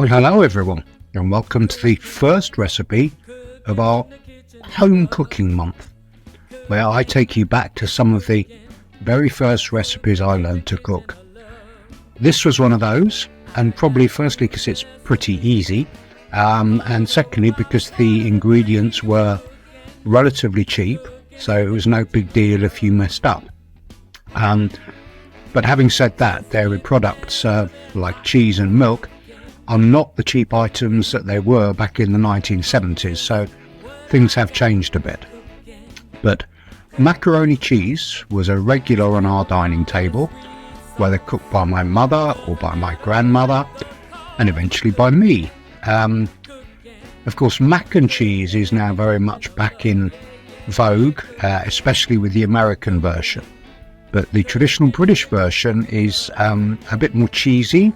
Well, hello everyone, and welcome to the first recipe of our home cooking month, where I take you back to some of the very first recipes I learned to cook. This was one of those, and probably firstly because it's pretty easy, and secondly because the ingredients were relatively cheap, so it was no big deal if you messed up. But having said that, dairy products like cheese and milk are not the cheap items that they were back in the 1970s, so things have changed a bit. But macaroni cheese was a regular on our dining table, whether cooked by my mother or by my grandmother, and eventually by me. Of course, mac and cheese is now very much back in vogue, especially with the American version. But the traditional British version is a bit more cheesy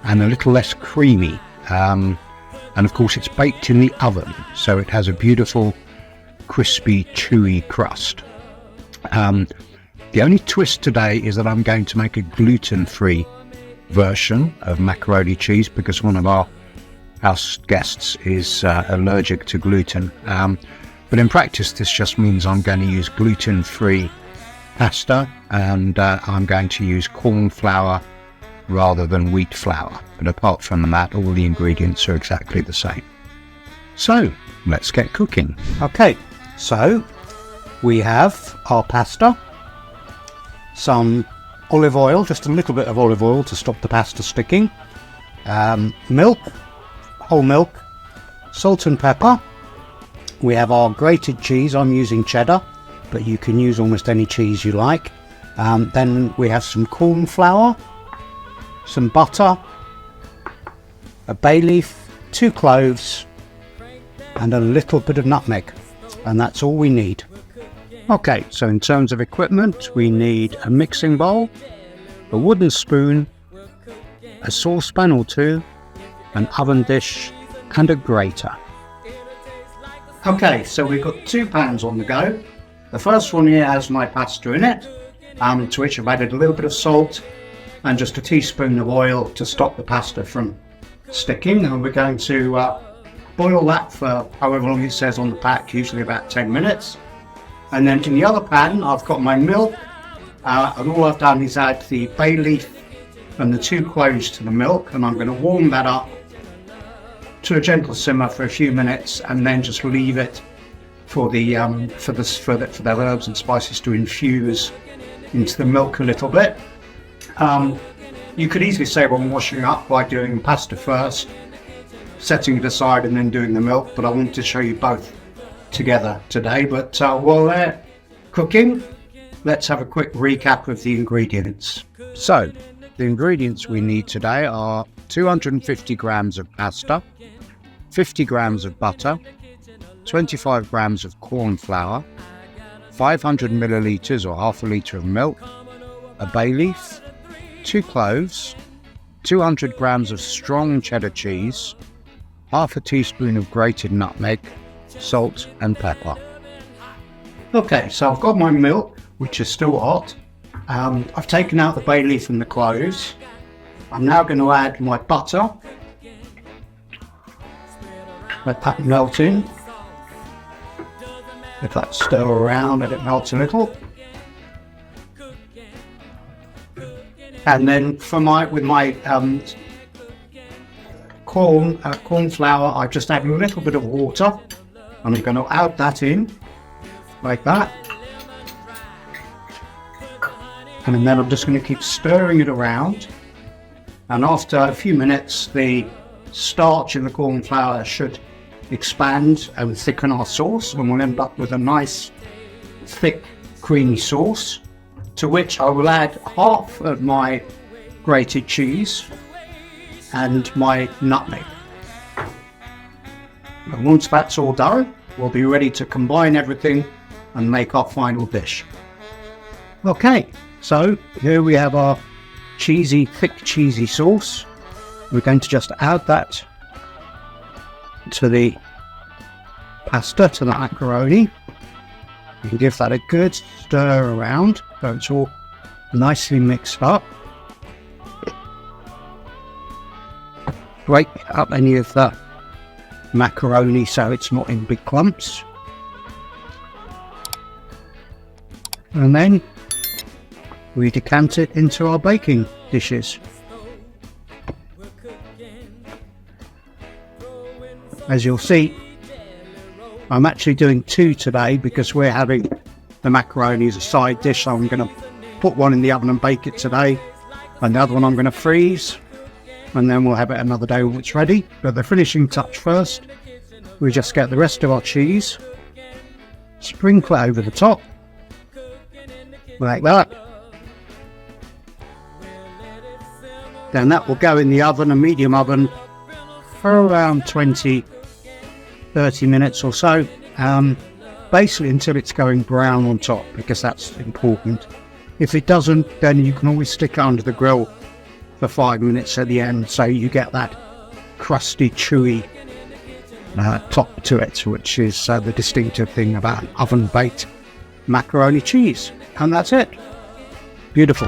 and a little less creamy. And of course it's baked in the oven, so it has a beautiful, crispy, chewy crust. The only twist today is that I'm going to make a gluten-free version of macaroni cheese because one of our house guests is allergic to gluten. But in practice this just means I'm going to use gluten-free pasta, and I'm going to use corn flour rather than wheat flour, but apart from that all the ingredients are exactly the same. So let's get cooking. Okay, so we have our pasta, some olive oil, just a little bit of olive oil to stop the pasta sticking, milk, whole milk, salt and pepper. We have our grated cheese. I'm using cheddar, but you can use almost any cheese you like. Then we have some corn flour, some butter, a bay leaf, 2 cloves, and a little bit of nutmeg, and that's all we need. Okay, so in terms of equipment, we need a mixing bowl, a wooden spoon, a saucepan or 2, an oven dish, and a grater. Okay, so we've got 2 pans on the go. The first one here has my pasta in it, to which I've added a little bit of salt and just a teaspoon of oil to stop the pasta from sticking, and we're going to boil that for however long it says on the pack, usually about 10 minutes. And then in the other pan I've got my milk, and all I've done is add the bay leaf and the 2 cloves to the milk, and I'm going to warm that up to a gentle simmer for a few minutes and then just leave it for the herbs and spices to infuse into the milk a little bit. You could easily say, well, I'm washing up by doing pasta first, setting it aside and then doing the milk, but I wanted to show you both together today. But while they're cooking, let's have a quick recap of the ingredients. So the ingredients we need today are 250 grams of pasta, 50 grams of butter, 25 grams of corn flour, 500 millilitres or half a litre of milk, a bay leaf, 2 cloves, 200 grams of strong cheddar cheese, half a teaspoon of grated nutmeg, salt and pepper. Okay, so I've got my milk, which is still hot. I've taken out the bay leaf and the cloves. I'm now going to add my butter. Let that melt in. Let that stir around, let it melt a little. And then with my corn flour, I just add a little bit of water, and I'm going to add that in like that. And then I'm just going to keep stirring it around. And after a few minutes, the starch in the corn flour should expand and thicken our sauce, and we'll end up with a nice thick creamy sauce, to which I will add half of my grated cheese and my nutmeg. And once that's all done, we'll be ready to combine everything and make our final dish. Okay, so here we have our thick cheesy sauce. We're going to just add that to the pasta, to the macaroni. You can give that a good stir around so it's all nicely mixed up. break up any of the macaroni so it's not in big clumps. And then we decant it into our baking dishes. As you'll see, I'm actually doing 2 today because we're having the macaroni as a side dish, so I'm going to put one in the oven and bake it today, and the other one I'm going to freeze, and then we'll have it another day when it's ready. But the finishing touch first, we just get the rest of our cheese, sprinkle it over the top, like that. Then that will go in the oven, a medium oven, for around 20-30 minutes or so, basically until it's going brown on top, because that's important. If it doesn't, then you can always stick it under the grill for 5 minutes at the end, so you get that crusty, chewy top to it, which is the distinctive thing about oven-baked macaroni cheese. And that's it. Beautiful.